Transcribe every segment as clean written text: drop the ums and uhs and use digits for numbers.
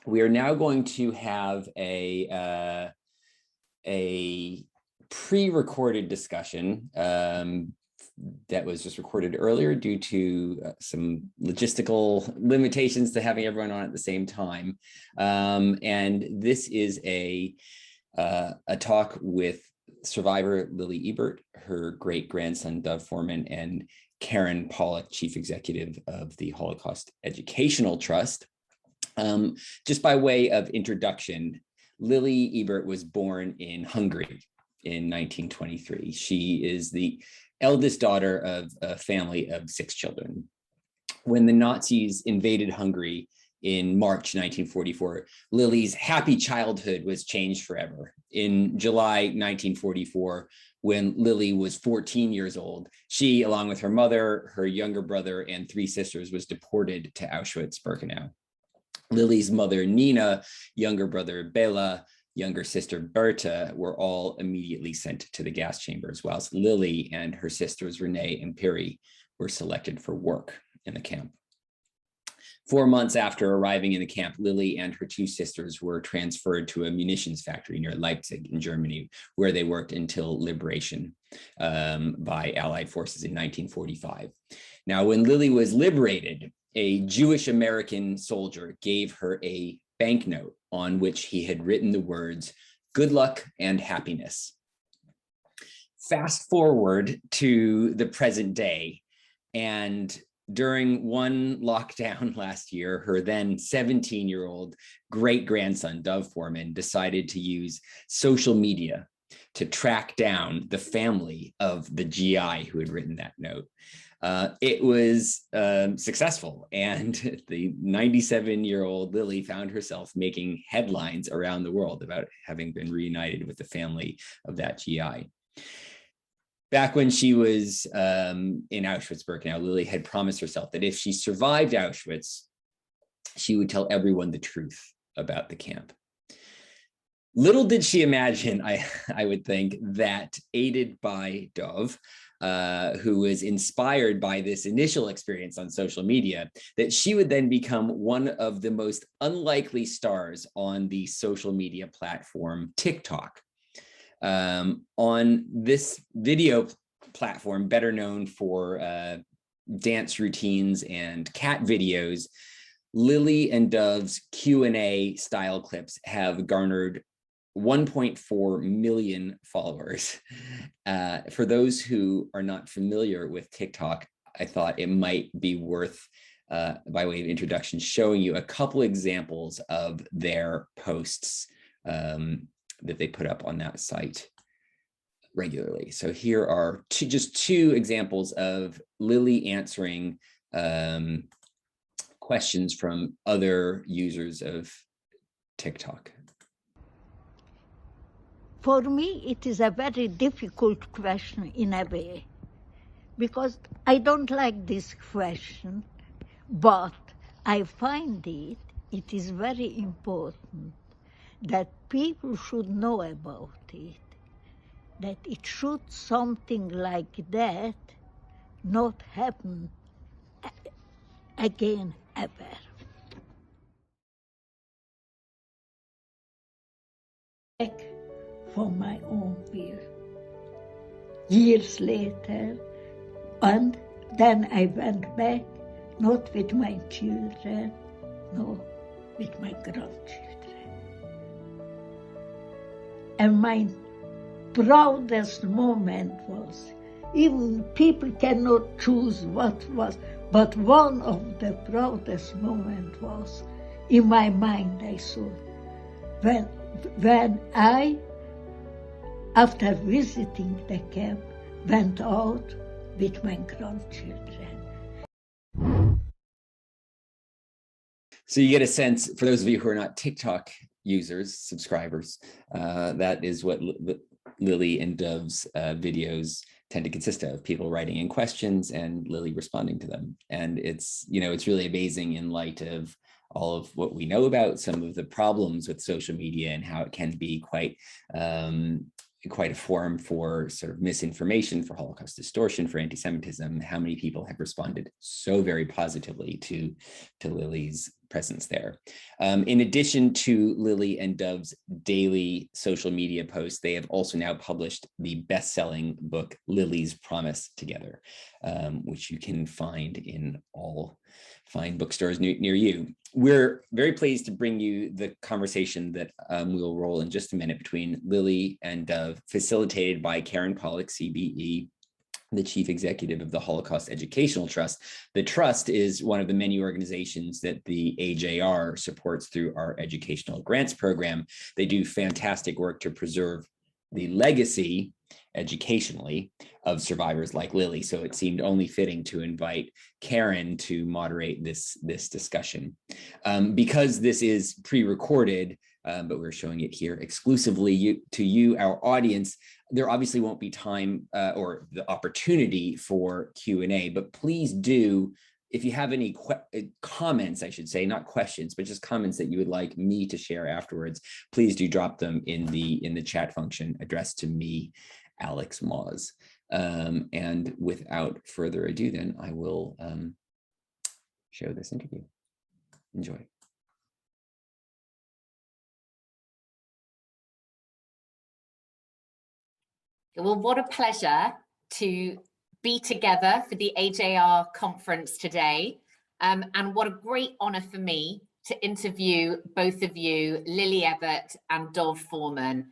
We are now going to have a pre-recorded discussion that was just recorded earlier due to some logistical limitations to having everyone on at the same time. And this is a talk with survivor Lily Ebert, her great-grandson Dov Forman, and Karen Pollock, Chief Executive of the Holocaust Educational Trust. Just by way of introduction, Lily Ebert was born in Hungary in 1923. She is the eldest daughter of a family of 6 children. When the Nazis invaded Hungary in March 1944, Lily's happy childhood was changed forever. In July 1944, when Lily was 14 years old, she, along with her mother, her younger brother, and 3 sisters, was deported to Auschwitz Birkenau. Lily's mother, Nina, younger brother, Bela, younger sister, Berta, were all immediately sent to the gas chambers, whilst Lily and her sisters, Renee and Piri, were selected for work in the camp. 4 months after arriving in the camp, Lily and her 2 sisters were transferred to a munitions factory near Leipzig in Germany, where they worked until liberation by Allied forces in 1945. Now, when Lily was liberated, a Jewish American soldier gave her a banknote on which he had written the words, "Good luck and happiness." Fast forward to the present day, and during one lockdown last year, her then 17-year-old great-grandson, Dov Forman, decided to use social media to track down the family of the GI who had written that note. It was successful, and the 97-year-old Lily found herself making headlines around the world about having been reunited with the family of that GI. Back when she was in Auschwitz Birkenau, Lily had promised herself that if she survived Auschwitz, she would tell everyone the truth about the camp. Little did she imagine, I would think, that aided by Dov, who was inspired by this initial experience on social media, that she would then become one of the most unlikely stars on the social media platform TikTok. On this video platform, better known for dance routines and cat videos, Lily and Dov's Q&A style clips have garnered 1.4 million followers. For those who are not familiar with TikTok, I thought it might be worth, by way of introduction, showing you a couple examples of their posts that they put up on that site regularly. So here are just two examples of Lily answering questions from other users of TikTok. For me, it is a very difficult question in a way, because I don't like this question, but I find it is very important that people should know about it, that it should something like that not happen again ever. Back for my own will. Years later, and then I went back, not with my children, no, with my grandchildren. And my proudest moment was, even people cannot choose what was, but one of the proudest moments was, in my mind I saw, when I, after visiting the camp, went out with my grandchildren. So you get a sense, for those of you who are not TikTok users, subscribers, that is what Lily and Dov's videos tend to consist of: people writing in questions and Lily responding to them. And it's, you know, it's really amazing in light of all of what we know about some of the problems with social media and how it can be quite a forum for sort of misinformation, for Holocaust distortion, for anti-Semitism. How many people have responded so very positively to Lily's presence there. In addition to Lily and Dove's daily social media posts, they have also now published the best-selling book, Lily's Promise Together, which you can find in all fine bookstores near you. We're very pleased to bring you the conversation that we'll roll in just a minute between Lily and Dove, facilitated by Karen Pollock CBE, the chief executive of the Holocaust Educational Trust. The trust is one of the many organizations that the AJR supports through our educational grants program. They do fantastic work to preserve the legacy educationally of survivors like Lily. So it seemed only fitting to invite Karen to moderate this discussion. Because this is pre-recorded, but we're showing it here exclusively to you, our audience, there obviously won't be time or the opportunity for Q&A, but please do, if you have any comments, I should say, not questions, but just comments that you would like me to share afterwards, please do drop them in the chat function addressed to me, Alex Moz. And without further ado, then I will show this interview. Enjoy. Well, what a pleasure to be together for the AJR conference today. And what a great honor for me to interview both of you, Lily Ebert and Dov Forman.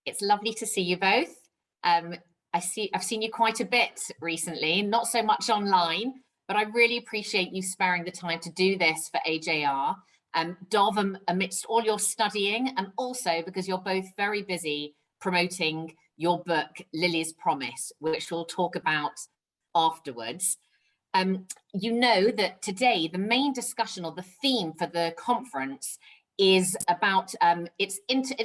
It's lovely to see you both. I've seen you quite a bit recently, not so much online, but I really appreciate you sparing the time to do this for AJR. Dov, amidst all your studying, and also because you're both very busy promoting your book, Lily's Promise, which we'll talk about afterwards. You know that today the main discussion or the theme for the conference is about it's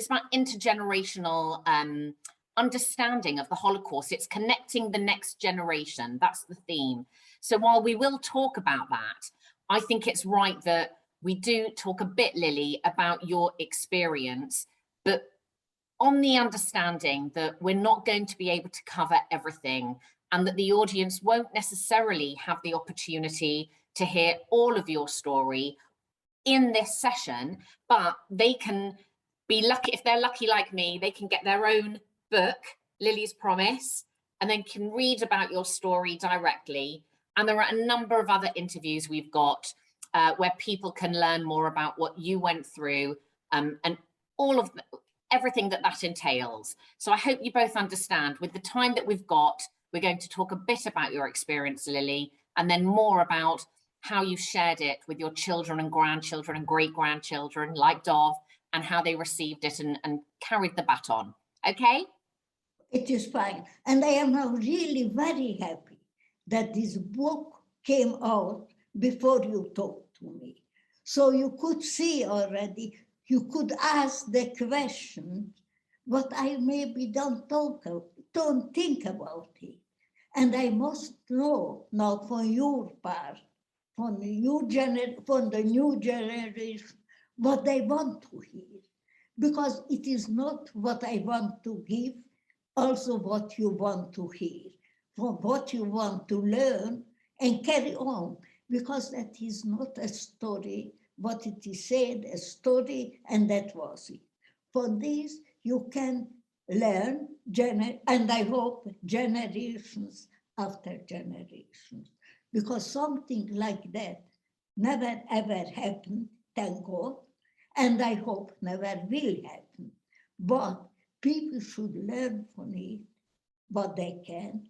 about intergenerational understanding of the Holocaust. It's connecting the next generation. That's the theme. So while we will talk about that, I think it's right that we do talk a bit, Lily, about your experience, but on the understanding that we're not going to be able to cover everything, and that the audience won't necessarily have the opportunity to hear all of your story in this session, but they can be lucky, if they're lucky like me, they can get their own book, Lily's Promise, and then can read about your story directly. And there are a number of other interviews we've got where people can learn more about what you went through and all of everything that entails. So I hope you both understand, with the time that we've got, we're going to talk a bit about your experience, Lily, and then more about how you shared it with your children and grandchildren and great-grandchildren, like Dov, and how they received it and carried the baton. Okay? It is fine. And I am now really very happy that this book came out before you talked to me. So you could see already, you could ask the question, what I maybe don't think about it. And I must know now from your part, from the new generation, what they want to hear. Because it is not what I want to give, also what you want to hear, from what you want to learn and carry on. Because that is not a story, what it is said, a story, and that was it. For this, you can learn, and I hope generations after generations, because something like that never ever happened, thank God, and I hope never will happen. But people should learn from it what they can,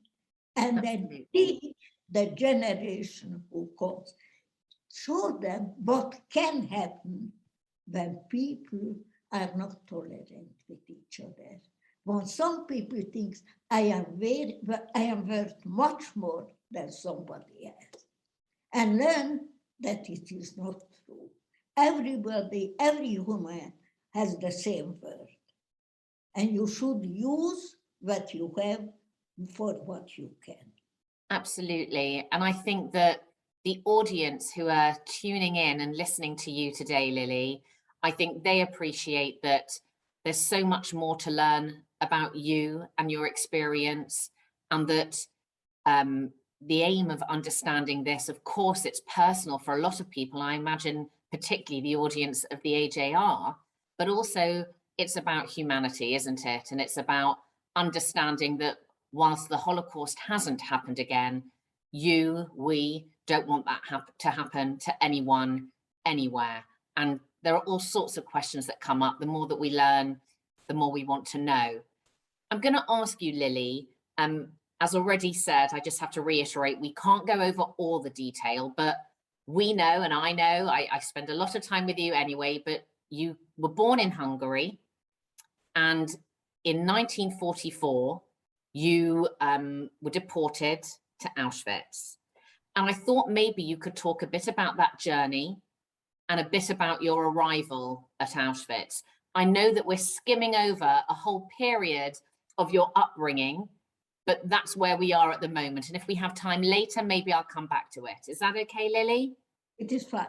and then teach the generation who comes. Show them what can happen when people are not tolerant with each other. When some people think I am worth much more than somebody else, and learn that it is not true. Everybody, every human has the same worth, and you should use what you have for what you can. Absolutely. And I think that the audience who are tuning in and listening to you today, Lily, I think they appreciate that there's so much more to learn about you and your experience, and that the aim of understanding this, of course, it's personal for a lot of people. I imagine particularly the audience of the AJR, but also it's about humanity, isn't it? And it's about understanding that whilst the Holocaust hasn't happened again, we don't want that to happen to anyone, anywhere. And there are all sorts of questions that come up. The more that we learn, the more we want to know. I'm going to ask you, Lily, as already said, I just have to reiterate, we can't go over all the detail, but we know, and I know, I spend a lot of time with you anyway, but you were born in Hungary, and in 1944, you were deported to Auschwitz. And I thought maybe you could talk a bit about that journey and a bit about your arrival at Auschwitz. I know that we're skimming over a whole period of your upbringing, but that's where we are at the moment. And if we have time later, maybe I'll come back to it. Is that okay, Lily? It is fine.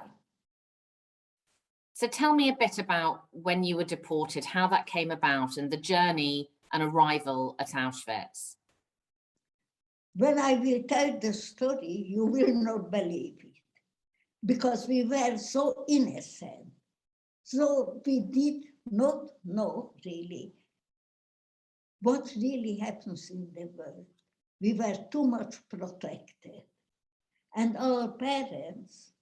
So tell me a bit about when you were deported, how that came about, and the journey and arrival at Auschwitz. When I will tell the story, you will not believe it, because we were so innocent. So we did not know really what really happens in the world. We were too much protected. And our parents,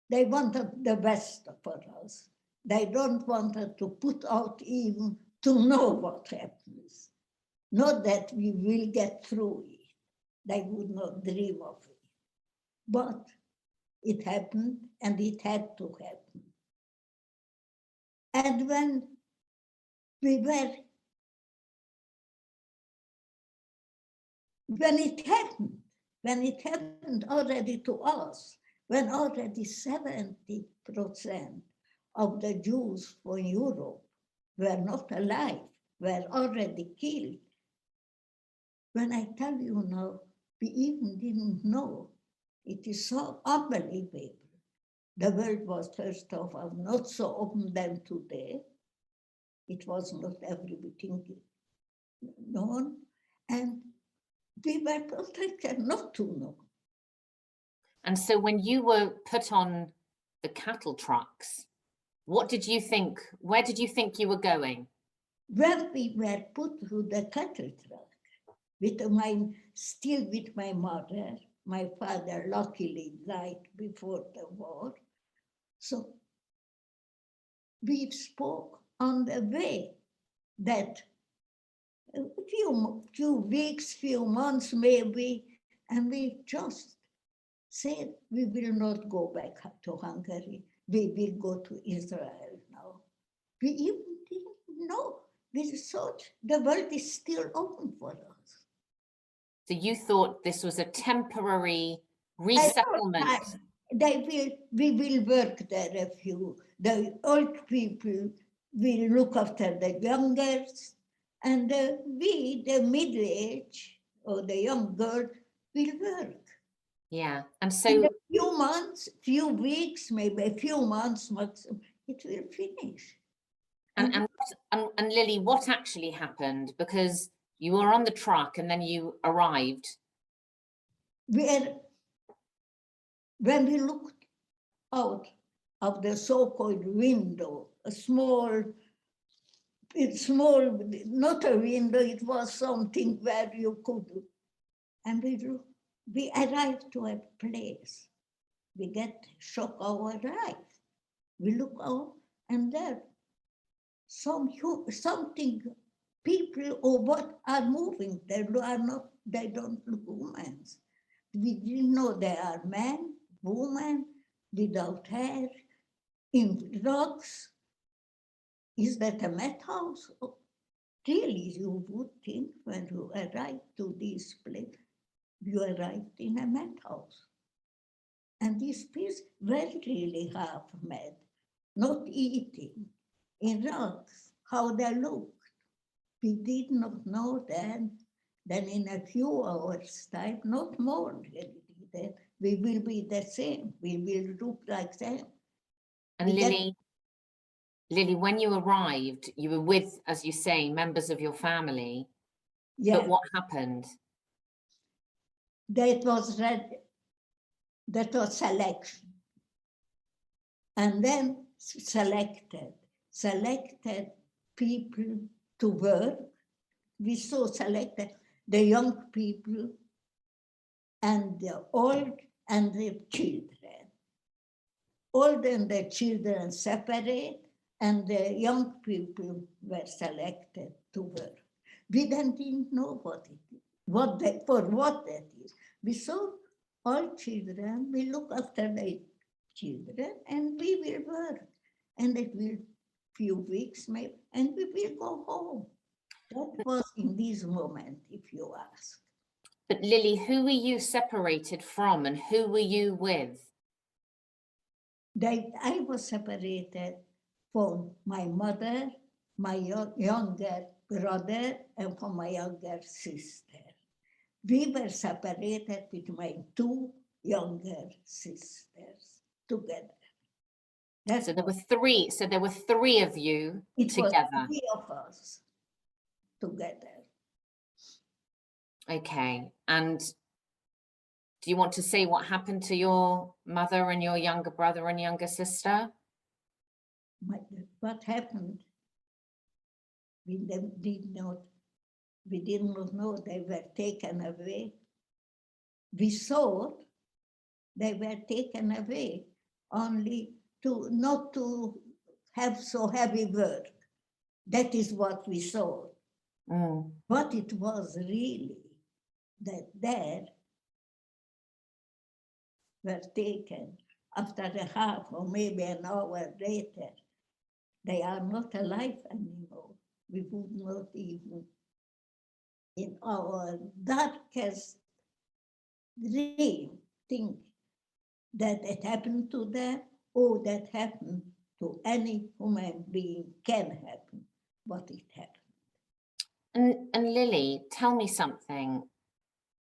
they wanted the best for us. They don't want to put out even to know what happens. Not that we will get through it. They would not dream of it. But it happened, and it had to happen. And when it happened already to us, when already 70% of the Jews from Europe were not alive, were already killed. When I tell you now, we even didn't know. It is so unbelievable. The world was, first of all, not so open than today. It was not everything known. And we were protected not to know. And so when you were put on the cattle trucks, what did you think? Where did you think you were going? When we were put through the cattle truck, still with my mother, my father luckily died before the war. So we spoke on the way that a few weeks, few months maybe, and we just said we will not go back to Hungary. We will go to Israel now. We even didn't know. We thought the world is still open for us. So you thought this was a temporary resettlement? We will work there a few. The old people will look after the youngers, and we, the middle age or the young girl, will work. Yeah, and so in a few months, few weeks, maybe a few months maximum, it will finish. And Lily, what actually happened? Because you were on the truck and then you arrived. When we looked out of the so-called window, a small, not a window, it was something where you could, and we arrived to a place. We get shock our eyes. We look out, and there, something, people or what are moving. They don't look humans. We didn't know they are men, women, without hair, in rugs. Is that a madhouse? Really, you would think when you arrived to this place, you arrived in a madhouse. And these people were really half mad, not eating, in rugs, how they looked. We did not know then in a few hours' time, not more really, that we will be the same, we will look like them. And Lily, when you arrived, you were with, as you say, members of your family. Yeah. But what happened? that was read, that was selection. And then selected people to work. We so selected the young people and the old and the children. Old and the children separate, and the young people were selected to work. We didn't know what it is, what that is. We saw all children, we look after the children, and we will work. And it will few weeks maybe, and we will go home. That was in this moment, if you ask. But Lily, who were you separated from and who were you with? I was separated from my mother, my younger brother, and from my younger sister. We were separated with my two younger sisters together. So there were three. So there were three of you together. Was three of us together. Okay. And do you want to say what happened to your mother and your younger brother and younger sister? What happened? We did not know they were taken away. We thought they were taken away only not to have so heavy work. That is what we thought. But it was really that there were taken after a half or maybe an hour later. They are not alive anymore. We would not even in our darkest dream think that it happened to them or that happened to any human being can happen, but it happened. And Lily, tell me something,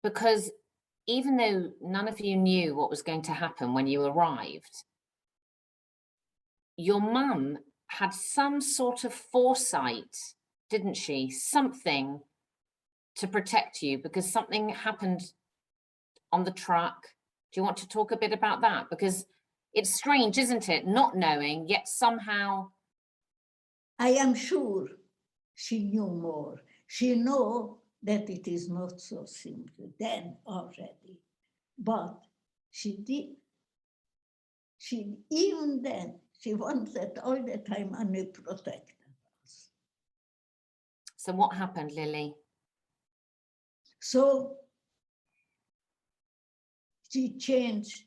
because even though none of you knew what was going to happen when you arrived, your mum had some sort of foresight, didn't she? Something to protect you because something happened on the truck. Do you want to talk a bit about that? Because it's strange, isn't it? Not knowing, yet somehow. I am sure she knew more. She knew that it is not so simple then already. But she did. Even then, she wanted all the time to protect us. So what happened, Lily? So she changed.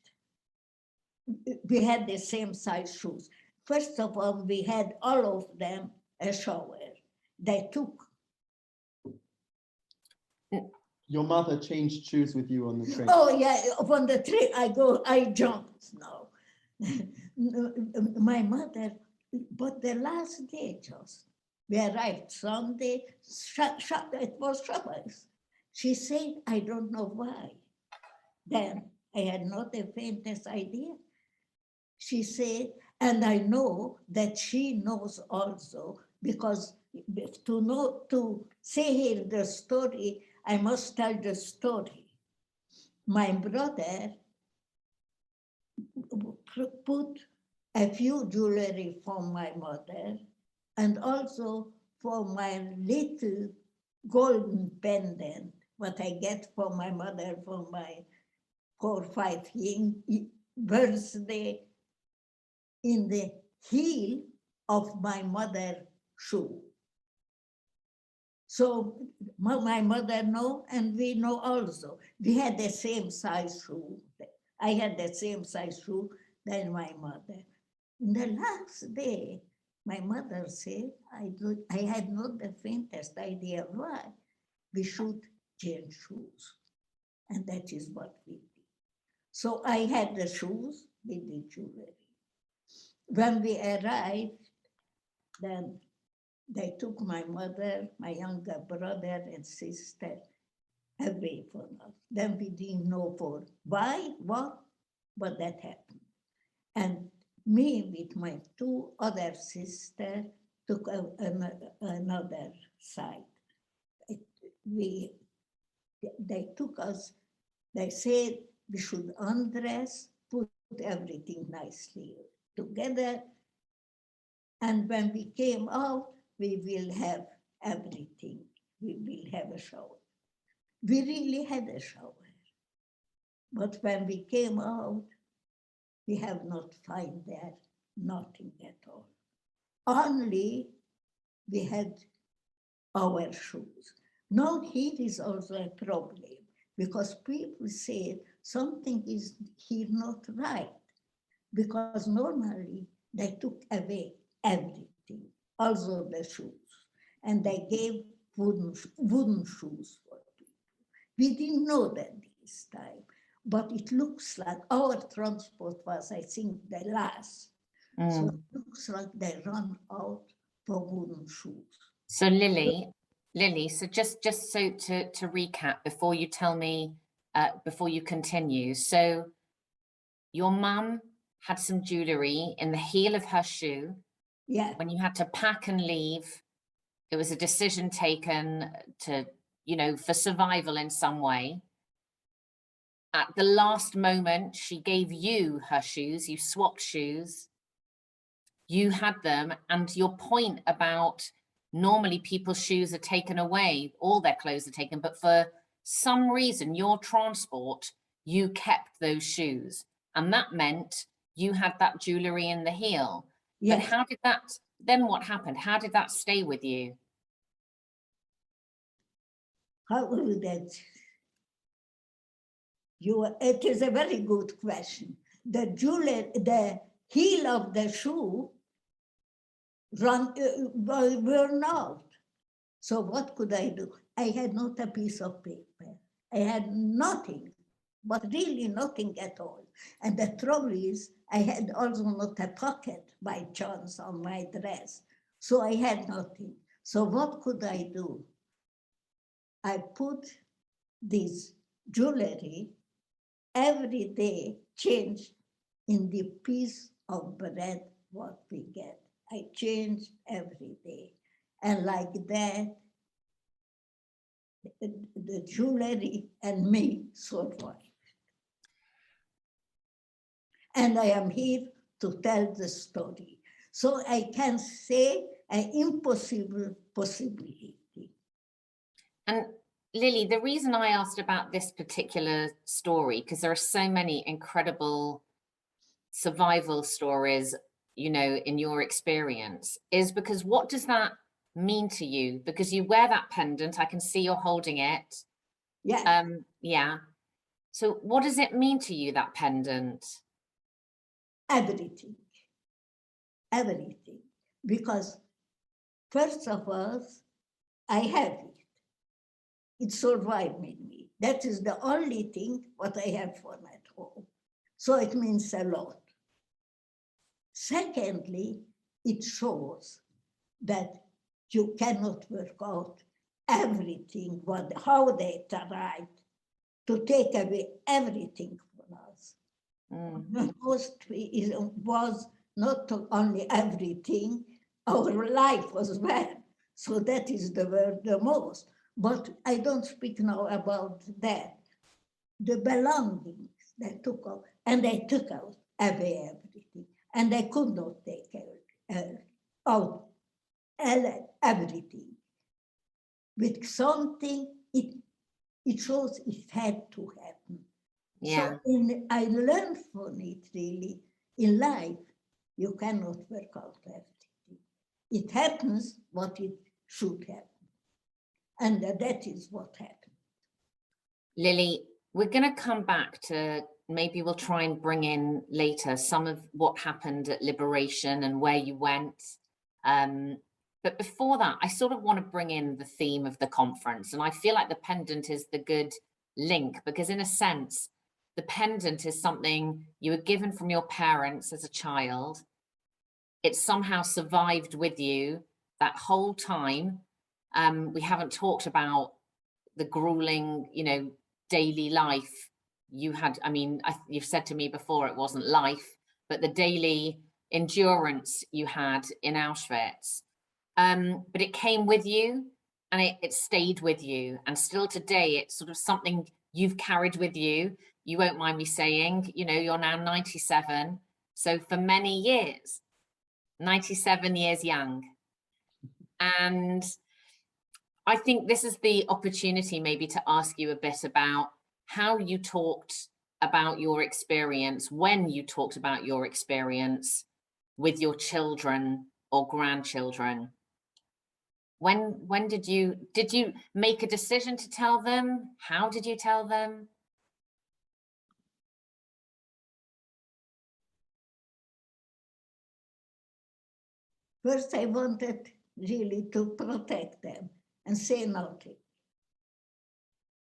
We had the same size shoes. First of all, we had all of them a shower. They took. Your mother changed shoes with you on the train. Oh yeah, on the train I jumped now. My mother, but the last day just, we arrived Sunday, it was Shabbos. She said, I don't know why. Then I had not the faintest idea. She said, and I know that she knows also, because to say here the story, I must tell the story. My brother put a few jewelry for my mother and also for my little golden pendant, what I get for my mother for my 4 or 5 birthday, in the heel of my mother's shoe. So my mother know, and we know also. We had the same size shoe. I had the same size shoe than my mother. In the last day, my mother said, I had not the faintest idea why we should change shoes. And that is what we did. So I had the shoes with the jewelry. When we arrived, then they took my mother, my younger brother and sister away from us. Then we didn't know for why, what, but that happened. And me with my 2 other sisters took another side. They took us They said we should undress, put everything nicely together, and when we came out, we will have everything. We will have a shower. We really had a shower. But when we came out, we have not found there nothing at all. Only we had our shoes. Now here is also a problem, because people say something is here not right, because normally they took away everything, also the shoes, and they gave wooden shoes for people. We didn't know that this time, but it looks like our transport was, I think, the last. So it looks like they run out for wooden shoes. So Lily, so just so to recap before you tell me, before you continue. So your mum had some jewelry in the heel of her shoe. Yeah. When you had to pack and leave, it was a decision taken to, you know, for survival in some way. At the last moment, she gave you her shoes, you swapped shoes, you had them, and your point about normally people's shoes are taken away, all their clothes are taken, but for some reason, your transport, you kept those shoes. And that meant you had that jewelry in the heel. Yes. But how did that, then what happened? How did that stay with you? How would that? It is a very good question. The heel of the shoe worn out. So what could I do? I had not a piece of paper. I had nothing, but really nothing at all. And the trouble is, I had also not a pocket by chance on my dress. So I had nothing. So what could I do? I put this jewelry every day, changed in the piece of bread what we get. I changed every day. And like that, the jewelry and me survived. And I am here to tell the story. So I can say an impossible possibility. And Lily, the reason I asked about this particular story, because there are so many incredible survival stories, you know, in your experience, is because what does that mean to you? Because you wear that pendant, I can see you're holding it. Yeah. Yeah. So what does it mean to you, that pendant? Everything. Everything. Because first of all, I have it. It survived me. That is the only thing what I have for at home. So it means a lot. Secondly, it shows that you cannot work out everything, how they tried to take away everything from us. The most was not only everything, our life was bad. So that is the word the most. But I don't speak now about that. The belongings they took out, and they took out away everything. And they could not take out everything. With something, it shows it had to happen. Yeah. So I learned from it really, in life, you cannot work out everything. It happens what it should happen. And that is what happened. Lily, we're going to come back to, maybe we'll try and bring in later some of what happened at Liberation and where you went. But before that, I sort of want to bring in the theme of the conference. And I feel like the pendant is the good link, because in a sense, the pendant is something you were given from your parents as a child. It somehow survived with you that whole time. We haven't talked about the grueling, you know, daily life you had. I mean, you've said to me before it wasn't life, but the daily endurance you had in Auschwitz. But it came with you, and it stayed with you. And still today, it's sort of something you've carried with you. You won't mind me saying, you know, you're now 97. So for many years, 97 years young. And I think this is the opportunity maybe to ask you a bit about how you talked about your experience, when you talked about your experience with your children or grandchildren. When did you make a decision to tell them? How did you tell them? First, I wanted really to protect them and say nothing.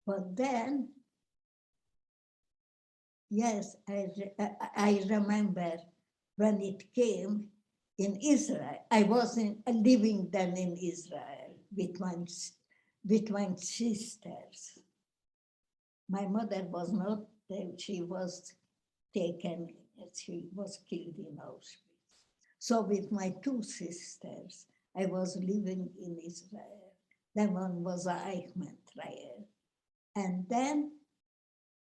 But then, yes, I remember when it came in Israel. I was living then in Israel with my sisters. My mother was not there. She was taken, she was killed in Auschwitz. So with my two sisters, I was living in Israel. Then one was Eichmann trial. And then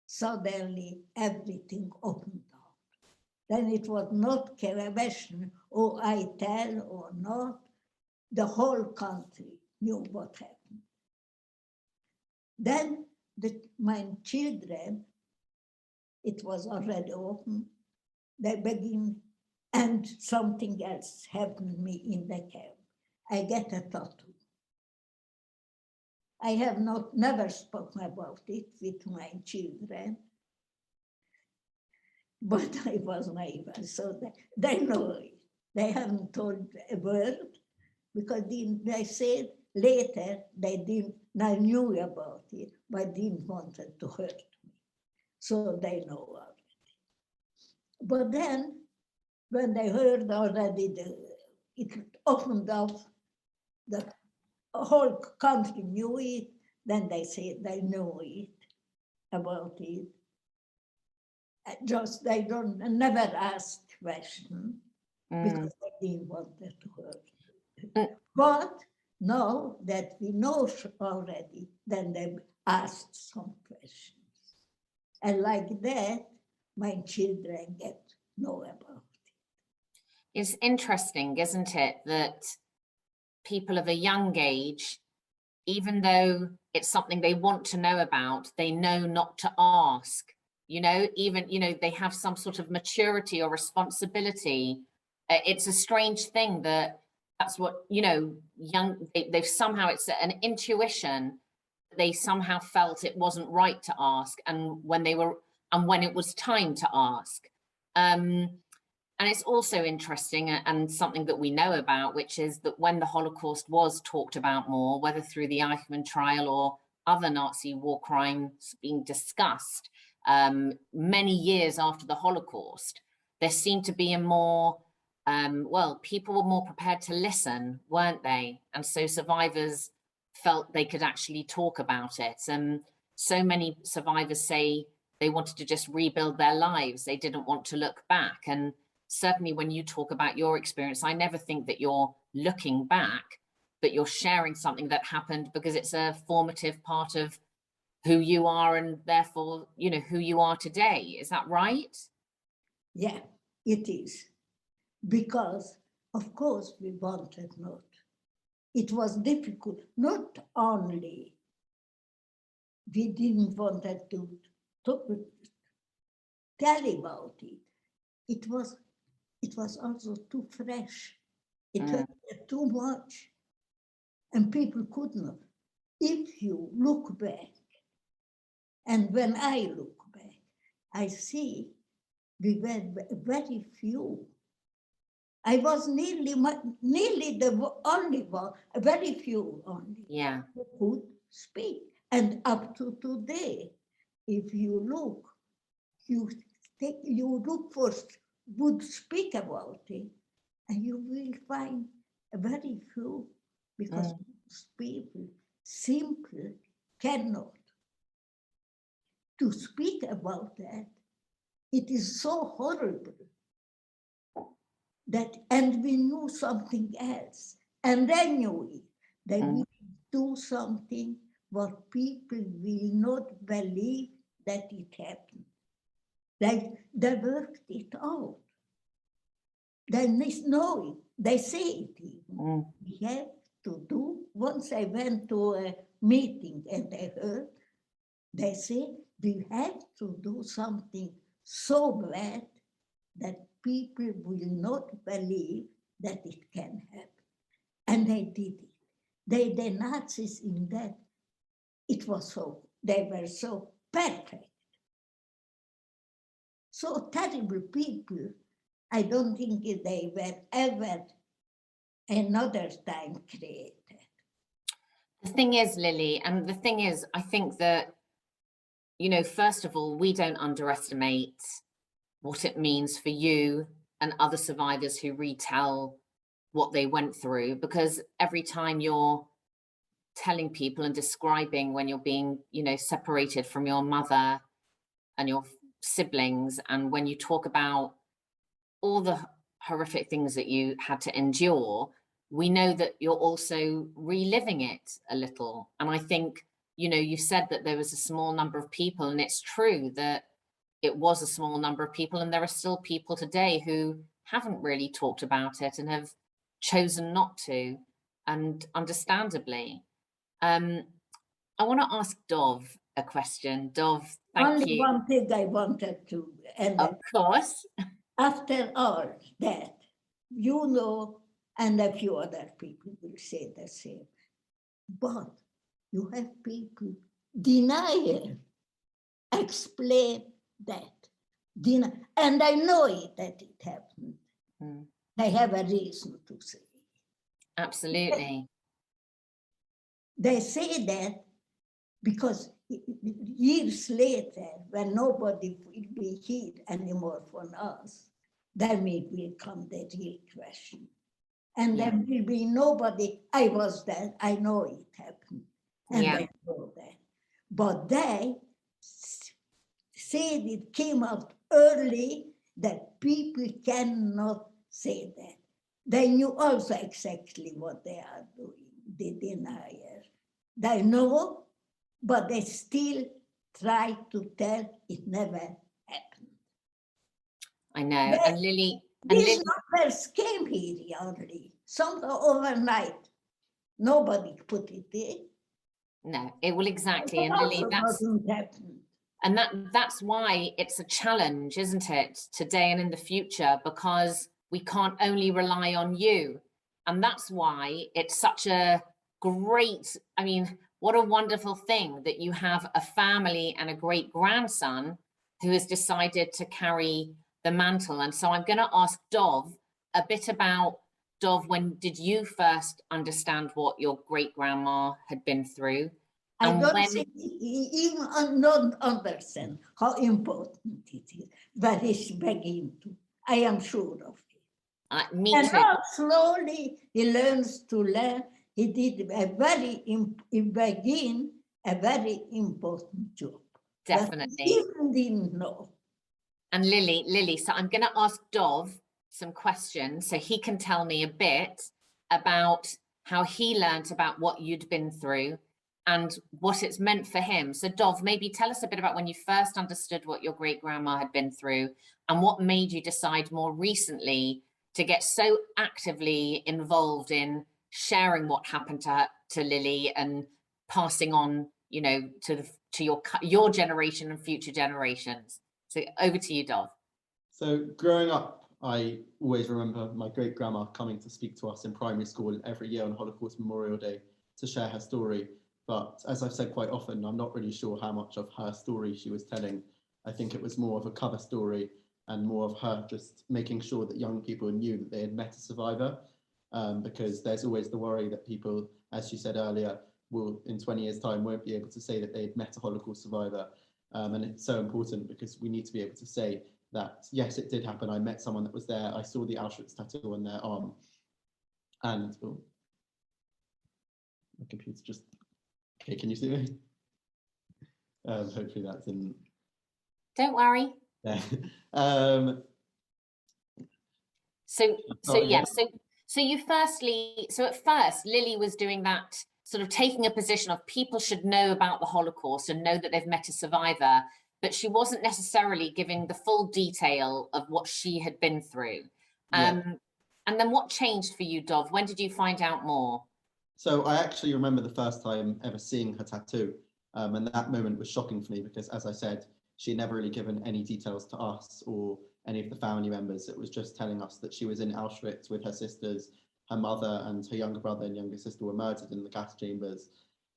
suddenly everything opened up. Then it was not a question, oh, I tell or not. The whole country knew what happened. Then my children, it was already open, they begin, and something else happened to me in the camp. I get a tattoo. I have never spoken about it with my children, but I was naive, so they know it. They haven't told a word, because they said later they knew about it, but didn't want it to hurt me. So they know already. But then, when they heard already, it opened up, the whole country knew it, then they said they know it, about it. Just they never asked questions because they didn't want it to hurt. But now that we know already, then they asked some questions. And like that, my children know about it. It's interesting, isn't it, that people of a young age, even though it's something they want to know about, they know not to ask. You know, even, you know, they have some sort of maturity or responsibility. It's a strange thing that's what, you know, they've somehow, it's an intuition. They somehow felt it wasn't right to ask, and when it was time to ask. And it's also interesting, and something that we know about, which is that when the Holocaust was talked about more, whether through the Eichmann trial or other Nazi war crimes being discussed, many years after the Holocaust, there seemed to be a more, people were more prepared to listen, weren't they? And so survivors felt they could actually talk about it. And so many survivors say they wanted to just rebuild their lives. They didn't want to look back. And certainly when you talk about your experience, I never think that you're looking back, but you're sharing something that happened because it's a formative part of who you are, and therefore, you know, who you are today. Is that right? Yeah, it is. Because, of course, we wanted not. It was difficult, not only we didn't want to tell about it, it was also too fresh. It was too much, and people could not. If you look back, and when I look back, I see we were very few. I was nearly the only one, very few only, who could speak. And up to today, if you look, you look for would speak about it, and you will find very few, because most people simply cannot. To speak about that, it is so horrible that, and we knew something else, and they knew it. They would do something, what people will not believe that it happened. They worked it out. They know it. They say it even. We have to do. Once I went to a meeting and I heard, they say, we have to do something so bad that people will not believe that it can happen. And they did it. The Nazis in that, it was so, they were so perfect. So terrible people, I don't think they were ever another time created. The thing is, Lily, and the thing is, I think that, you know, first of all, we don't underestimate what it means for you and other survivors who retell what they went through, because every time you're telling people and describing when you're being, you know, separated from your mother and your siblings, and when you talk about all the horrific things that you had to endure, we know that you're also reliving it a little. And I think, you know, you said that there was a small number of people, and it's true that it was a small number of people, and there are still people today who haven't really talked about it and have chosen not to, and understandably. I want to ask Dov a question. Dov, thank you. Only one thing I wanted to end. Of course. After all that, you know, and a few other people will say the same, but you have people deny, explain that, deny, and I know it that it happened. They have a reason to say it. Absolutely. They say that because years later, when nobody will be here anymore from us, then it will come the real question. And there will be nobody, I was there, I know it happened, and I know that. But they said it came out early that people cannot say that. They knew also exactly what they are doing, the deniers. They know, but they still try to tell it never happened. I know, and Lily... These numbers came here only, somehow overnight. Nobody put it in. No, it will exactly, and Lily, that's why it's a challenge, isn't it, today and in the future, because we can't only rely on you. And that's why it's such a great, I mean, what a wonderful thing that you have a family and a great grandson who has decided to carry the mantle. And so I'm going to ask Dov a bit about, Dov, when did you first understand what your great grandma had been through? And I don't think even not understand how important it is, but it's beginning to. I am sure of it. Me and too. How slowly he learns to learn. He did he began a very important job. Definitely. He even didn't know. And Lily, so I'm going to ask Dov some questions so he can tell me a bit about how he learned about what you'd been through and what it's meant for him. So Dov, maybe tell us a bit about when you first understood what your great grandma had been through and what made you decide more recently to get so actively involved in sharing what happened to Lily and passing on, you know, to your generation and future generations. So over to you, Dov. So growing up, I always remember my great grandma coming to speak to us in primary school every year on Holocaust Memorial Day to share her story. But as I've said quite often, I'm not really sure how much of her story she was telling. I think it was more of a cover story and more of her just making sure that young people knew that they had met a survivor, because there's always the worry that people, as you said earlier, will in 20 years' time won't be able to say that they'd met a Holocaust survivor. And it's so important because we need to be able to say that, yes, it did happen. I met someone that was there. I saw the Auschwitz tattoo on their arm. And oh, my computer just, okay, can you see me? Hopefully that didn't. Don't worry. Yeah. So at first Lily was doing that sort of taking a position of people should know about the Holocaust and know that they've met a survivor, but she wasn't necessarily giving the full detail of what she had been through. And then what changed for you, Dov? When did you find out more? So I actually remember the first time ever seeing her tattoo. And that moment was shocking for me because, as I said, she had never really given any details to us or any of the family members. It was just telling us that she was in Auschwitz with her sisters, her mother and her younger brother and younger sister were murdered in the gas chambers,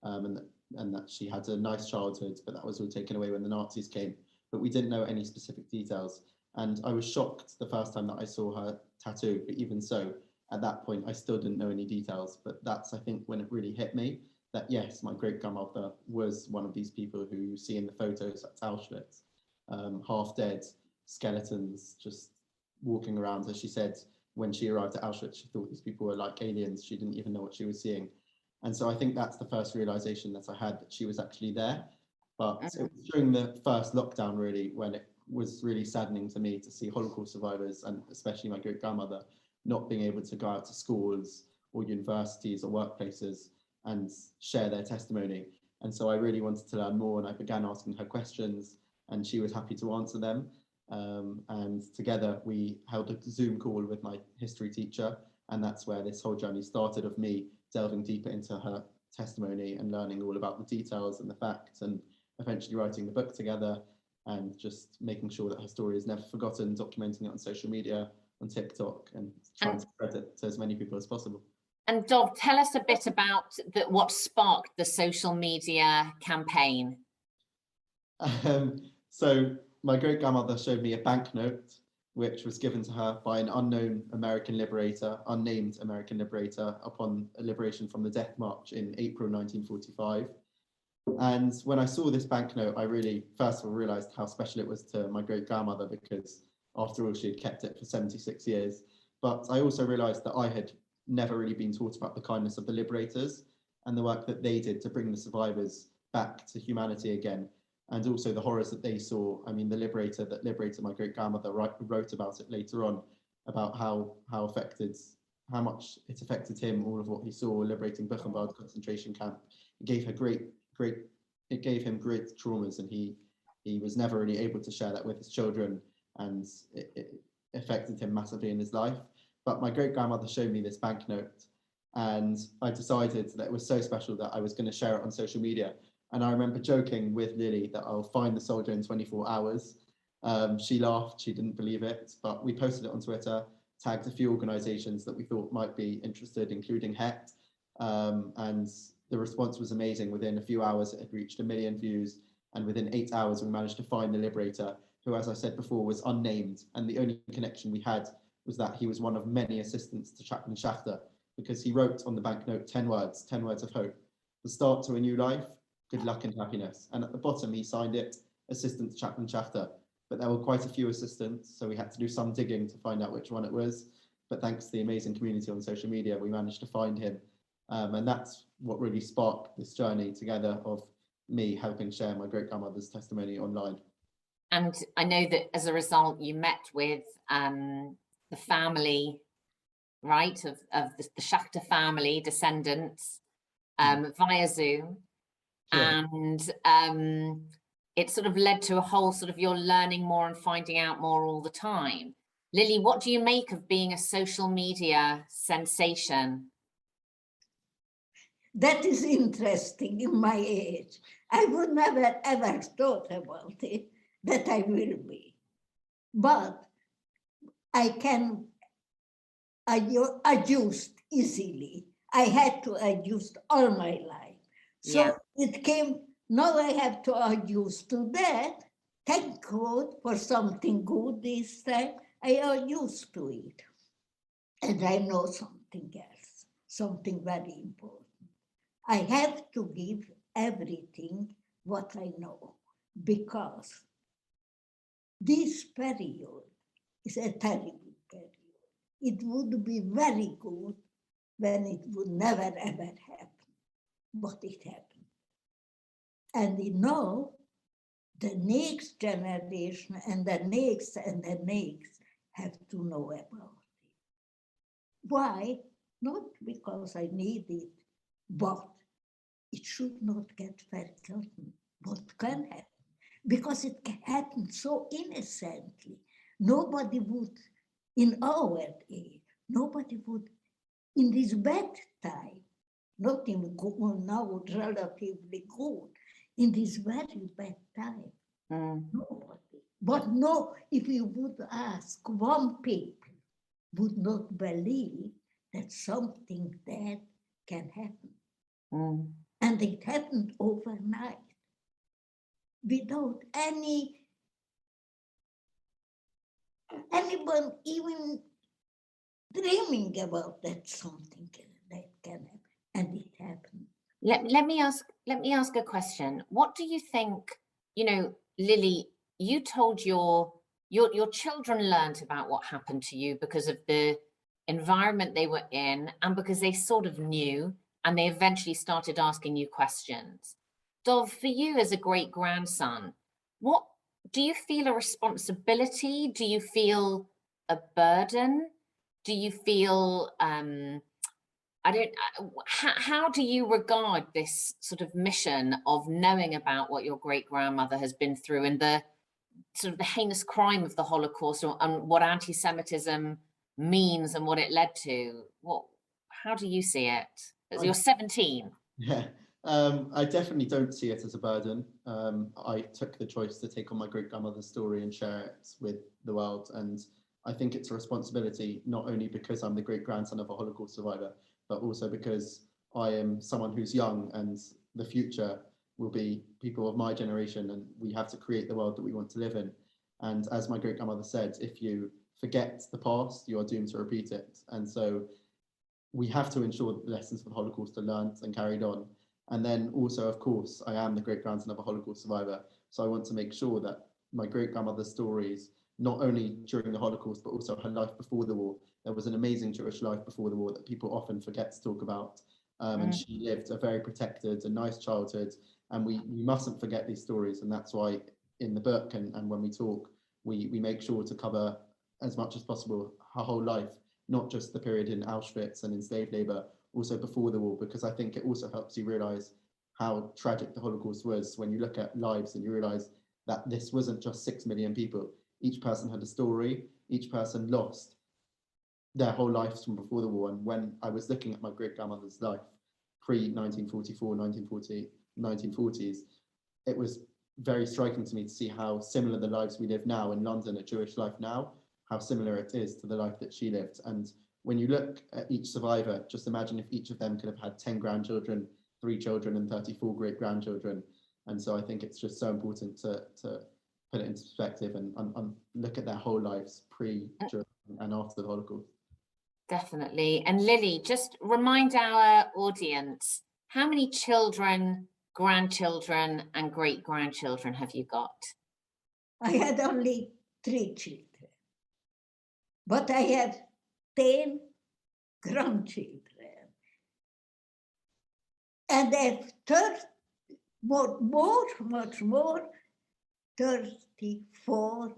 and that she had a nice childhood, but that was all taken away when the Nazis came. But we didn't know any specific details. And I was shocked the first time that I saw her tattoo, but even so, at that point, I still didn't know any details. But that's, I think, when it really hit me that, yes, my great-grandmother was one of these people who you see in the photos at Auschwitz, half dead, skeletons, just walking around. As she said, when she arrived at Auschwitz, she thought these people were like aliens. She didn't even know what she was seeing. And so I think that's the first realization that I had, that she was actually there. But it was during the first lockdown, really, when it was really saddening to me to see Holocaust survivors, and especially my great-grandmother, not being able to go out to schools or universities or workplaces and share their testimony. And so I really wanted to learn more, and I began asking her questions, and she was happy to answer them. And together we held a Zoom call with my history teacher, and that's where this whole journey started, of me delving deeper into her testimony and learning all about the details and the facts, and eventually writing the book together, and just making sure that her story is never forgotten, documenting it on social media, on TikTok, and trying to spread it to as many people as possible. And Dov, tell us a bit about what sparked the social media campaign. So my great-grandmother showed me a banknote which was given to her by an unnamed American liberator upon liberation from the Death March in April 1945. And when I saw this banknote, I really, first of all, realized how special it was to my great-grandmother, because after all, she had kept it for 76 years. But I also realized that I had never really been taught about the kindness of the liberators and the work that they did to bring the survivors back to humanity again, and also the horrors that they saw. I mean, the liberator that liberated my great-grandmother wrote about it later on, about how much it affected him, all of what he saw liberating Bonyhád concentration camp. It gave her it gave him great traumas, and he was never really able to share that with his children, and it affected him massively in his life. But my great-grandmother showed me this banknote, and I decided that it was so special that I was going to share it on social media. And I remember joking with Lily that I'll find the soldier in 24 hours. She laughed, she didn't believe it, but we posted it on Twitter, tagged a few organizations that we thought might be interested, including HET, and the response was amazing. Within a few hours, it had reached 1 million views, and within 8 hours, we managed to find the liberator, who, as I said before, was unnamed, and the only connection we had was that he was one of many assistants to Chaplain Schachter, because he wrote on the banknote 10 words of hope: the start to a new life, good luck and happiness. And at the bottom, he signed it, Assistant to Chaplain Schachter. But there were quite a few assistants, so we had to do some digging to find out which one it was. But thanks to the amazing community on social media, we managed to find him. And that's what really sparked this journey together of me helping share my great-grandmother's testimony online. And I know that as a result, you met with the family, right, of the Schachter family descendants via Zoom. Sure. And it sort of led to a whole sort of, you're learning more and finding out more all the time. Lily, what do you make of being a social media sensation? That is interesting in my age. I would never ever thought about it, that I will be. But I can adjust easily. I had to adjust all my life. So it came, now I have to adjust to that. Thank God for something good this time. I adjust to it. And I know something else, something very important. I have to give everything what I know, because this period is a terrible period. It would be very good when it would never ever happen, but it happened. And you know, the next generation and the next have to know about it. Why? Not because I need it, but it should not get forgotten what can happen, because it can happen so innocently. Nobody would, in our day, nobody would, in this bad time, not in good, now relatively good, in this very bad time, nobody. But no, if you would ask one people, would not believe that something bad can happen. And it happened overnight, without anyone even dreaming about that something that can happen, and it happened. Let me ask a question. What do you think, Lily, you told your children learned about what happened to you because of the environment they were in, and because they sort of knew, and they eventually started asking you questions. Dov, for you as a great grandson, what do you feel a responsibility? Do you feel a burden? Do you feel how do you regard this sort of mission of knowing about what your great grandmother has been through, and the sort of the heinous crime of the Holocaust, and what anti-Semitism means and what it led to? How do you see it? As you're 17. Yeah, I definitely don't see it as a burden. I took the choice to take on my great grandmother's story and share it with the world, and I think it's a responsibility, not only because I'm the great grandson of a Holocaust survivor, but also because I am someone who's young, and the future will be people of my generation, and we have to create the world that we want to live in. And as my great grandmother said, if you forget the past, you are doomed to repeat it. And so we have to ensure that the lessons of the Holocaust are learned and carried on. And then also, of course, I am the great grandson of a Holocaust survivor, so I want to make sure that my great grandmother's stories, not only during the Holocaust, but also her life before the war. There was an amazing Jewish life before the war that people often forget to talk about. And she lived a very protected and nice childhood. And we mustn't forget these stories. And that's why in the book and when we talk, we make sure to cover as much as possible her whole life, not just the period in Auschwitz and in slave labor, also before the war, because I think it also helps you realize how tragic the Holocaust was when you look at lives and you realize that this wasn't just 6 million people. Each person had a story, each person lost their whole lives from before the war. And when I was looking at my great grandmother's life, pre-1944, 1940s, it was very striking to me to see how similar the lives we live now in London, a Jewish life now, how similar it is to the life that she lived. And when you look at each survivor, just imagine if each of them could have had 10 grandchildren, 3 children, and 34 great grandchildren. And so I think it's just so important to put it into perspective and look at their whole lives pre, during, and after the Holocaust. Definitely. And Lily, just remind our audience, how many children, grandchildren, and great grandchildren have you got? I had only 3 children, but I had 10 grandchildren. And after much more, 34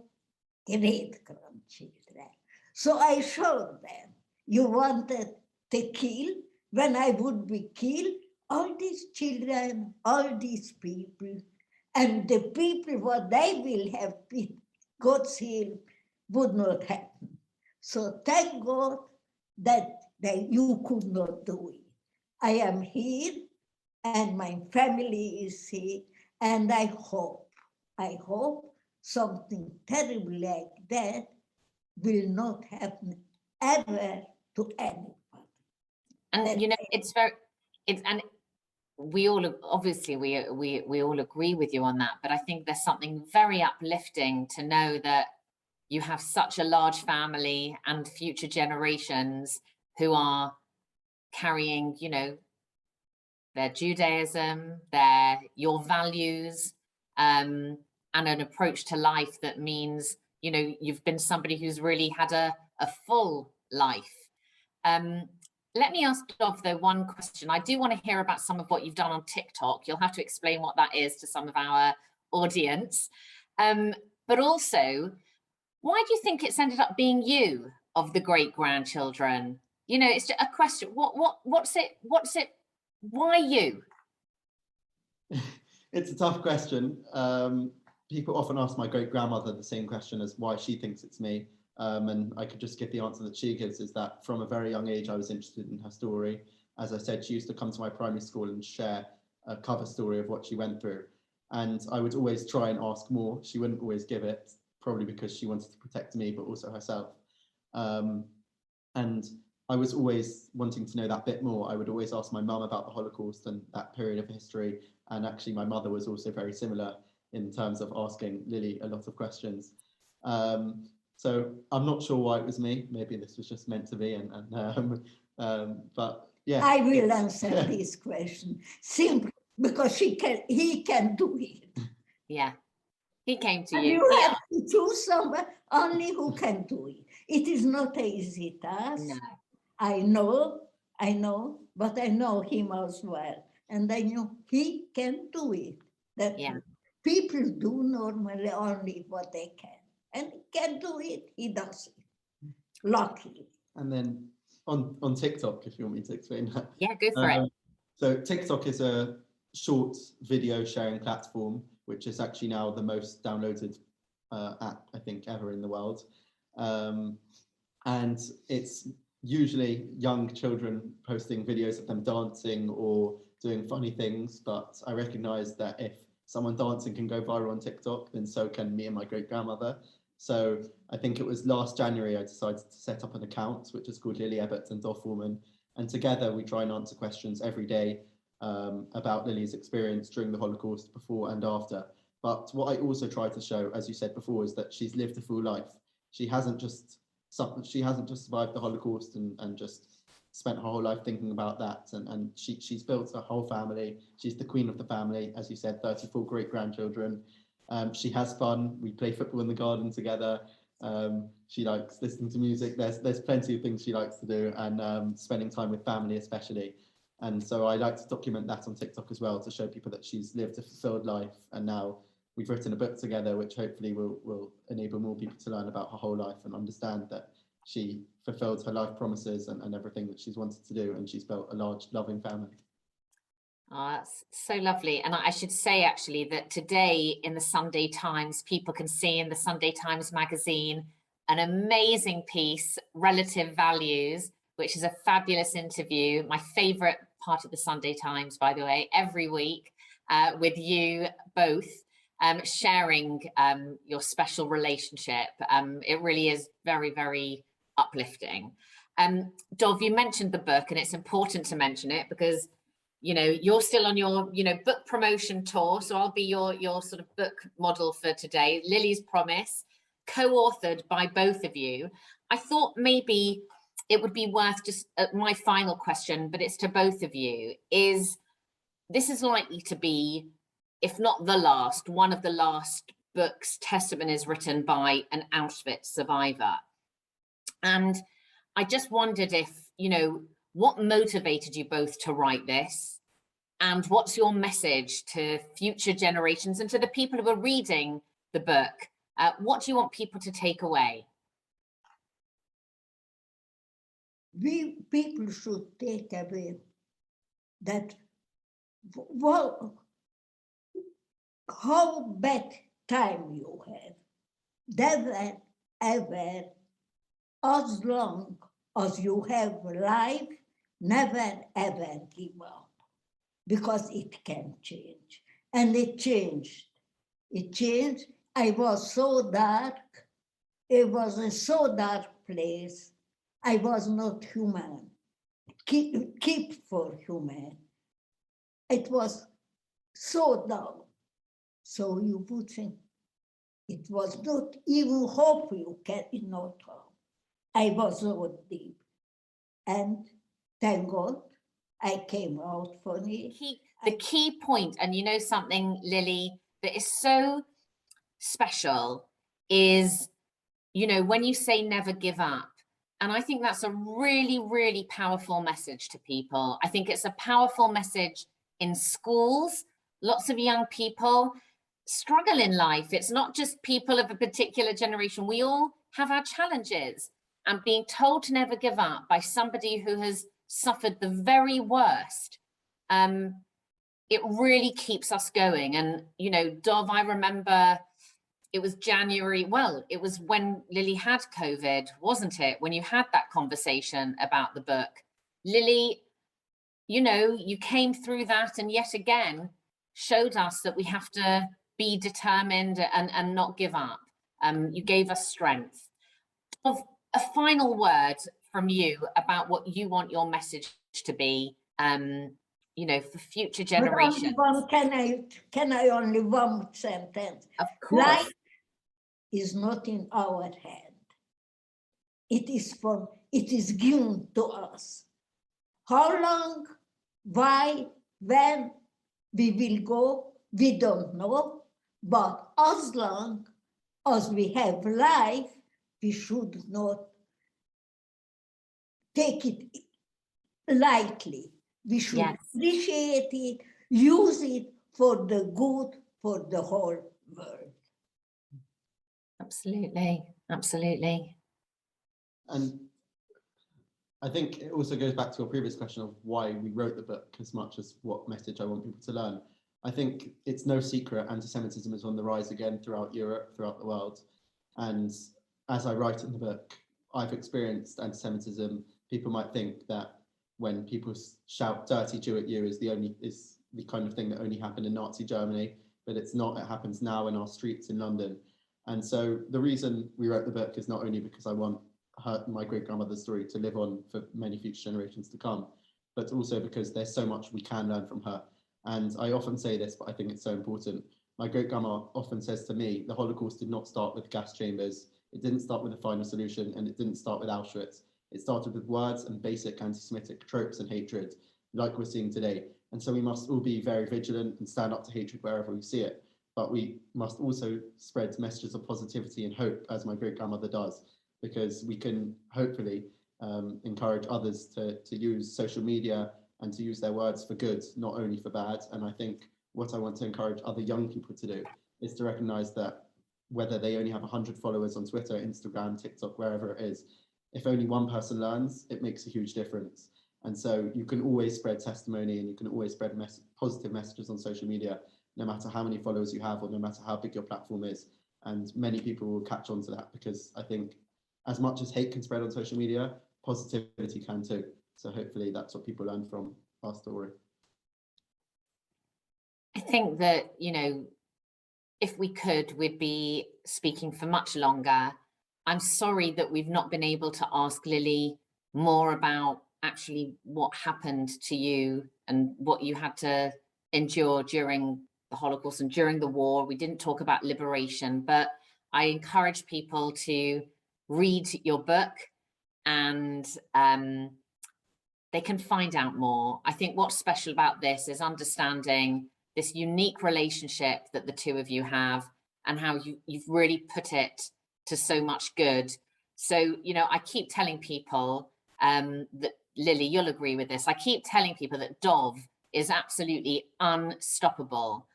great grandchildren. So I showed them, you wanted to kill, when I would be killed, all these children, all these people, and the people, what they will have been, God's will, would not happen. So thank God that you could not do it. I am here, and my family is here, and I hope something terrible like that will not happen ever to anybody. And and we all obviously we all agree with you on that, but I think there's something very uplifting to know that you have such a large family and future generations who are carrying, their Judaism, your values, and an approach to life that means, you've been somebody who's really had a full life. Let me ask Dov, though, one question. I do want to hear about some of what you've done on TikTok. You'll have to explain what that is to some of our audience. But also, why do you think it's ended up being you of the great grandchildren? It's just a question. What's it? Why you? It's a tough question. People often ask my great-grandmother the same question as why she thinks it's me. And I could just give the answer that she gives, is that from a very young age, I was interested in her story. As I said, she used to come to my primary school and share a cover story of what she went through. And I would always try and ask more. She wouldn't always give it, probably because she wanted to protect me, but also herself. And I was always wanting to know that bit more. I would always ask my mum about the Holocaust and that period of history. And actually my mother was also very similar in terms of asking Lily a lot of questions. So I'm not sure why it was me. Maybe this was just meant to be. But yeah. I will answer this question simply because he can do it. Yeah, he came to And you. you have to choose someone only who can do it. It is not an easy task. No. I know, but I know him as well. And I know he can do it. That people do normally only what they can. And he can do it, he does it. Luckily. And then on TikTok, if you want me to explain that. Yeah, go for it. So TikTok is a short video sharing platform, which is actually now the most downloaded app, I think, ever in the world. And it's usually young children posting videos of them dancing or doing funny things. But I recognize that if someone dancing can go viral on TikTok, then so can me and my great-grandmother. So I think it was last January I decided to set up an account, which is called Lily Ebert and Forman. And together we try and answer questions every day about Lily's experience during the Holocaust, before and after. But what I also try to show, as you said before, is that she's lived a full life. She hasn't just survived the Holocaust and just spent her whole life thinking about that. And she's built a whole family. She's the queen of the family, as you said, 34 great-grandchildren. She has fun. We play football in the garden together. She likes listening to music. There's plenty of things she likes to do, and spending time with family especially. And so I like to document that on TikTok as well, to show people that she's lived a fulfilled life. And now we've written a book together, which hopefully will enable more people to learn about her whole life and understand that she fulfilled her life promises and everything that she's wanted to do. And she's built a large, loving family. Oh, that's so lovely. And I should say, actually, that today in the Sunday Times, people can see in the Sunday Times magazine an amazing piece, Relative Values, which is a fabulous interview. My favorite part of the Sunday Times, by the way, every week with you both sharing your special relationship. It really is very, very uplifting. Dov, you mentioned the book, and it's important to mention it because you're still on your, book promotion tour. So I'll be your sort of book model for today. Lily's Promise, co-authored by both of you. I thought maybe it would be worth just my final question, but it's to both of you, this is likely to be, if not the last, one of the last books Testament is written by an Auschwitz survivor. And I just wondered if, what motivated you both to write this? And what's your message to future generations and to the people who are reading the book? What do you want people to take away? People should take away that, how bad time you have. Never, ever, as long as you have life, never ever give up, because it can change. And it changed. It changed. I was so dark. It was a so dark place. I was not human. Keep for human. It was so dark. So you would think it was not even hope you cannot hope. I was so deep. And thank God I came out for it. The key point, and something, Lily, that is so special is, when you say never give up. And I think that's a really, really powerful message to people. I think it's a powerful message in schools. Lots of young people struggle in life. It's not just people of a particular generation. We all have our challenges. And being told to never give up by somebody who has suffered the very worst it really keeps us going. And, you know, Dov, I remember it was January, well, it was when Lily had COVID, wasn't it? When you had that conversation about the book. Lily, you know, you came through that and yet again showed us that we have to be determined and not give up. You gave us strength. Of a final word from you about what you want your message to be, you know, for future generations. Can I only one sentence? Of course. Life is not in our hand. It is given to us. How long, why, when we will go, we don't know. But as long as we have life, we should not take it lightly. We should appreciate it, use it for the good for the whole world. Absolutely, absolutely. And I think it also goes back to your previous question of why we wrote the book as much as what message I want people to learn. I think it's no secret anti-Semitism is on the rise again throughout Europe, throughout the world. And as I write in the book, I've experienced anti-Semitism. People might think that when people shout dirty Jew at you is the kind of thing that only happened in Nazi Germany, but it's not. It happens now in our streets in London. And so the reason we wrote the book is not only because I want my great-grandmother's story to live on for many future generations to come, but also because there's so much we can learn from her. And I often say this, but I think it's so important. My great-grandma often says to me, the Holocaust did not start with gas chambers, it didn't start with a final solution, and it didn't start with Auschwitz. It started with words and basic anti-Semitic tropes and hatred, like we're seeing today. And so we must all be very vigilant and stand up to hatred wherever we see it. But we must also spread messages of positivity and hope, as my great-grandmother does, because we can hopefully encourage others to use social media and to use their words for good, not only for bad. And I think what I want to encourage other young people to do is to recognize that whether they only have 100 followers on Twitter, Instagram, TikTok, wherever it is, if only one person learns, it makes a huge difference. And so you can always spread testimony and you can always spread positive messages on social media, no matter how many followers you have or no matter how big your platform is. And many people will catch on to that, because I think as much as hate can spread on social media, positivity can too. So hopefully that's what people learn from our story. I think that, you know, if we could, we'd be speaking for much longer. I'm sorry that we've not been able to ask Lily more about actually what happened to you and what you had to endure during the Holocaust and during the war. We didn't talk about liberation, but I encourage people to read your book and they can find out more. I think what's special about this is understanding this unique relationship that the two of you have and how you've really put it to so much good. So, you know, I keep telling people that, Lily, you'll agree with this. I keep telling people that Dov is absolutely unstoppable.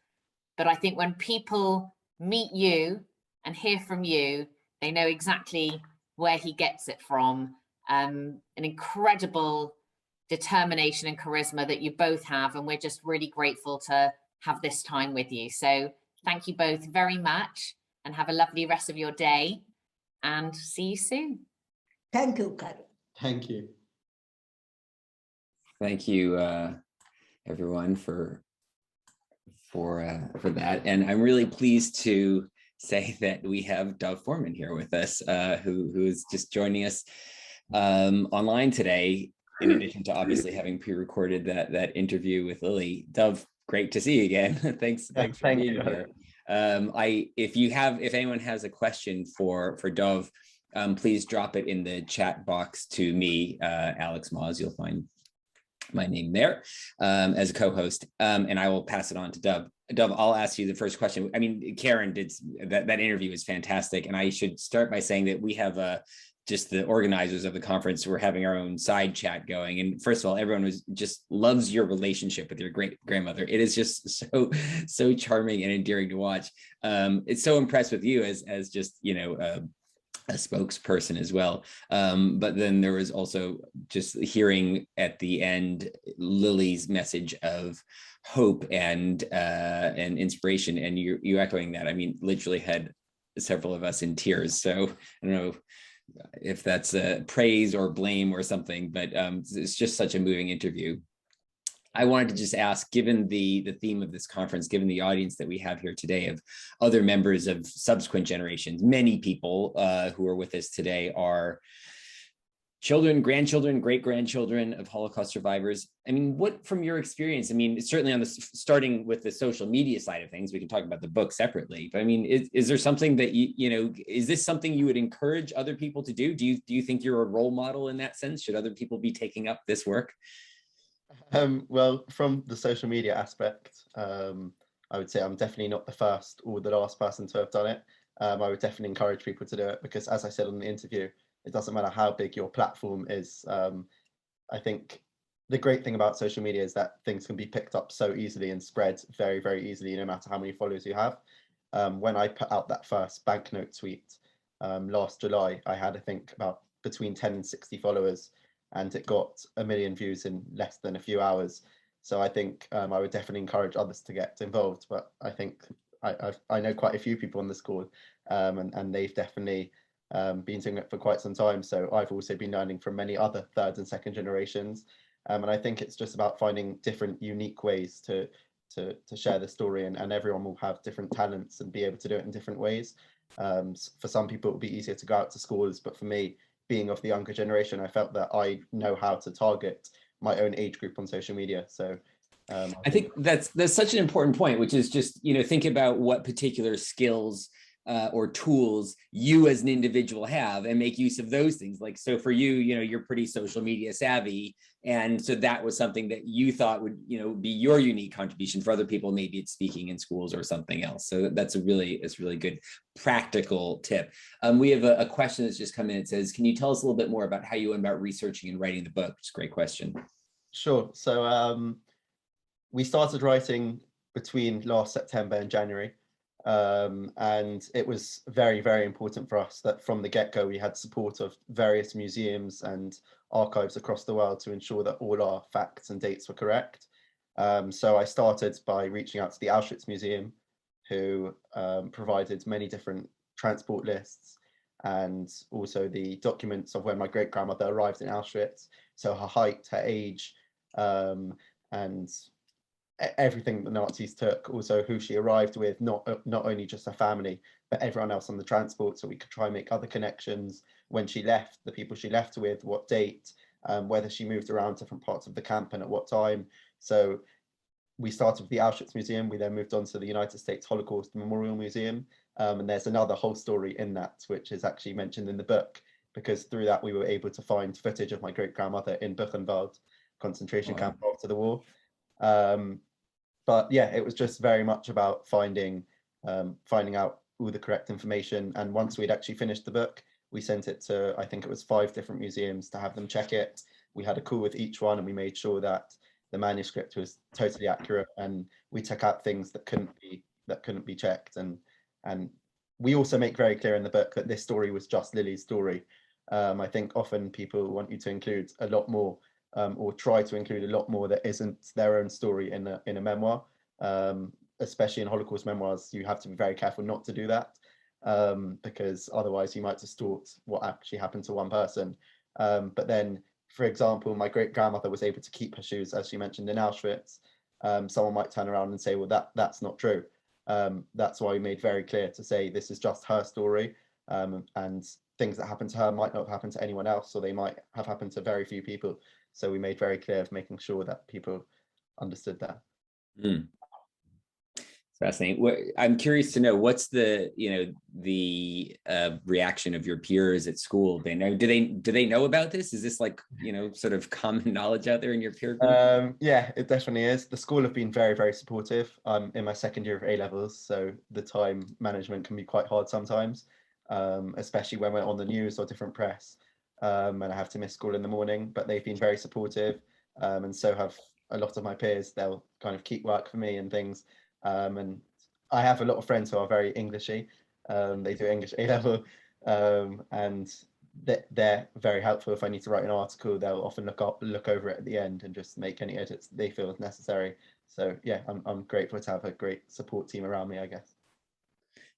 But I think when people meet you and hear from you, they know exactly where he gets it from. An incredible determination and charisma that you both have. And we're just really grateful to have this time with you. So thank you both very much and have a lovely rest of your day and see you soon. Thank you, Karen. Thank you. Thank you, everyone, for that. And I'm really pleased to say that we have Dov Forman here with us, who is just joining us online today, in addition to obviously having pre-recorded that interview with Lily. Dov, great to see you again. Thanks for being here. If anyone has a question for Dov, please drop it in the chat box to me, Alex Moz. You'll find my name there as a co-host, and I will pass it on to Dov. Dov, I'll ask you the first question. I mean, Karen did that interview is fantastic, and I should start by saying that we have just the organizers of the conference. We're having our own side chat going, and first of all, everyone just loves your relationship with your great grandmother. It is just so charming and endearing to watch. It's so impressed with you as just, you know, a spokesperson as well. But then there was also just hearing at the end Lily's message of hope and inspiration, and you echoing that. I mean, literally had several of us in tears. So I don't know if that's praise or blame or something, but it's just such a moving interview. I wanted to just ask, given the theme of this conference, given the audience that we have here today of other members of subsequent generations, many people who are with us today are children, grandchildren, great-grandchildren of Holocaust survivors. I mean, what, from your experience, I mean, certainly on this, starting with the social media side of things, we can talk about the book separately, but I mean, is there something that is this something you would encourage other people to do? Do you think you're a role model in that sense? Should other people be taking up this work? Well, from the social media aspect, I would say I'm definitely not the first or the last person to have done it. I would definitely encourage people to do it because, as I said on the interview, it doesn't matter how big your platform is. I think the great thing about social media is that things can be picked up so easily and spread very, very easily, no matter how many followers you have. When I put out that first banknote tweet last July, I had, I think, about between 10 and 60 followers, and it got 1 million views in less than a few hours. So I think I would definitely encourage others to get involved. But I think I know quite a few people on the school, and they've definitely been doing it for quite some time. So I've also been learning from many other third and second generations. And I think it's just about finding different unique ways to share the story, and everyone will have different talents and be able to do it in different ways. For some people, it will be easier to go out to schools, but for me, being of the younger generation, I felt that I know how to target my own age group on social media. So I think that's such an important point, which is just, think about what particular skills or tools you as an individual have and make use of those things. Like, so for you, you're pretty social media savvy. And so that was something that you thought would, be your unique contribution. For other people, maybe it's speaking in schools or something else. So that's it's really good practical tip. We have a question that's just come in. It says, can you tell us a little bit more about how you went about researching and writing the book? It's a great question. Sure. So we started writing between last September and January. And it was very, very important for us that from the get-go we had support of various museums and archives across the world to ensure that all our facts and dates were correct. So I started by reaching out to the Auschwitz Museum, who provided many different transport lists and also the documents of when my great-grandmother arrived in Auschwitz. So her height, her age, and everything the Nazis took, also who she arrived with, not only just her family, but everyone else on the transport, so we could try and make other connections when she left, the people she left with, what date, whether she moved around different parts of the camp and at what time. So we started with the Auschwitz Museum, we then moved on to the United States Holocaust Memorial Museum, and there's another whole story in that, which is actually mentioned in the book, because through that we were able to find footage of my great-grandmother in Bonyhád concentration camp after the war. But yeah, it was just very much about finding out all the correct information. And once we'd actually finished the book, we sent it to, I think it was 5 different museums to have them check it. We had a call with each one, and we made sure that the manuscript was totally accurate, and we took out things that couldn't be checked. And we also make very clear in the book that this story was just Lily's story. I think often people want you to include a lot more, or try to include a lot more that isn't their own story in a memoir. Especially in Holocaust memoirs, you have to be very careful not to do that, because otherwise you might distort what actually happened to one person. But then, for example, my great-grandmother was able to keep her shoes, as she mentioned, in Auschwitz. Someone might turn around and say, well, that's not true. That's why we made very clear to say this is just her story, and things that happened to her might not have happened to anyone else, or they might have happened to very few people. So we made very clear of making sure that people understood that. Fascinating. I'm curious to know, what's the reaction of your peers at school been? Do they know about this? Is this like sort of common knowledge out there in your peer group? Yeah, it definitely is. The school have been very, very supportive. I'm in my second year of A levels, so the time management can be quite hard sometimes, especially when we're on the news or different press, and I have to miss school in the morning. But they've been very supportive, and so have a lot of my peers. They'll kind of keep work for me and things. And I have a lot of friends who are very Englishy. They do English A level, And they're very helpful. If I need to write an article, they'll often look over it at the end and just make any edits they feel is necessary. So yeah, I'm grateful to have a great support team around me, I guess.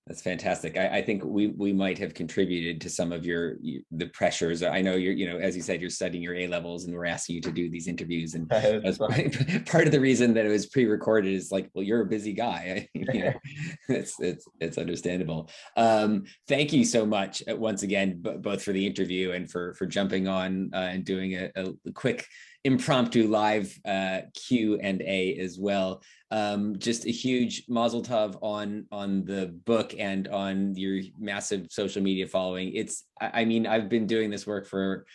That's fantastic. I think we might have contributed to some of the pressures. I know you're, as you said, you're studying your A levels, and we're asking you to do these interviews. And that's part of the reason that it was pre-recorded is like, well, you're a busy guy. It's understandable. Thank you so much once again, both for the interview and for jumping on and doing a quick impromptu live Q&A as well. Just a huge mazel tov on the book and on your massive social media following. I've been doing this work for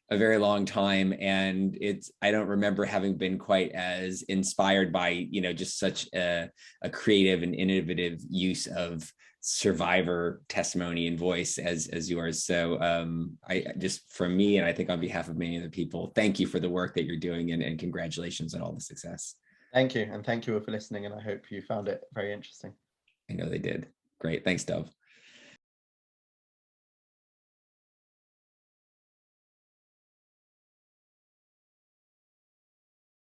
a very long time, and I don't remember having been quite as inspired by, just such a creative and innovative use of survivor testimony and voice as yours. So I just, from me, and I think on behalf of many other people, thank you for the work that you're doing, and congratulations on all the success. Thank you. And thank you all for listening. And I hope you found it very interesting. I know they did. Great. Thanks, Dove.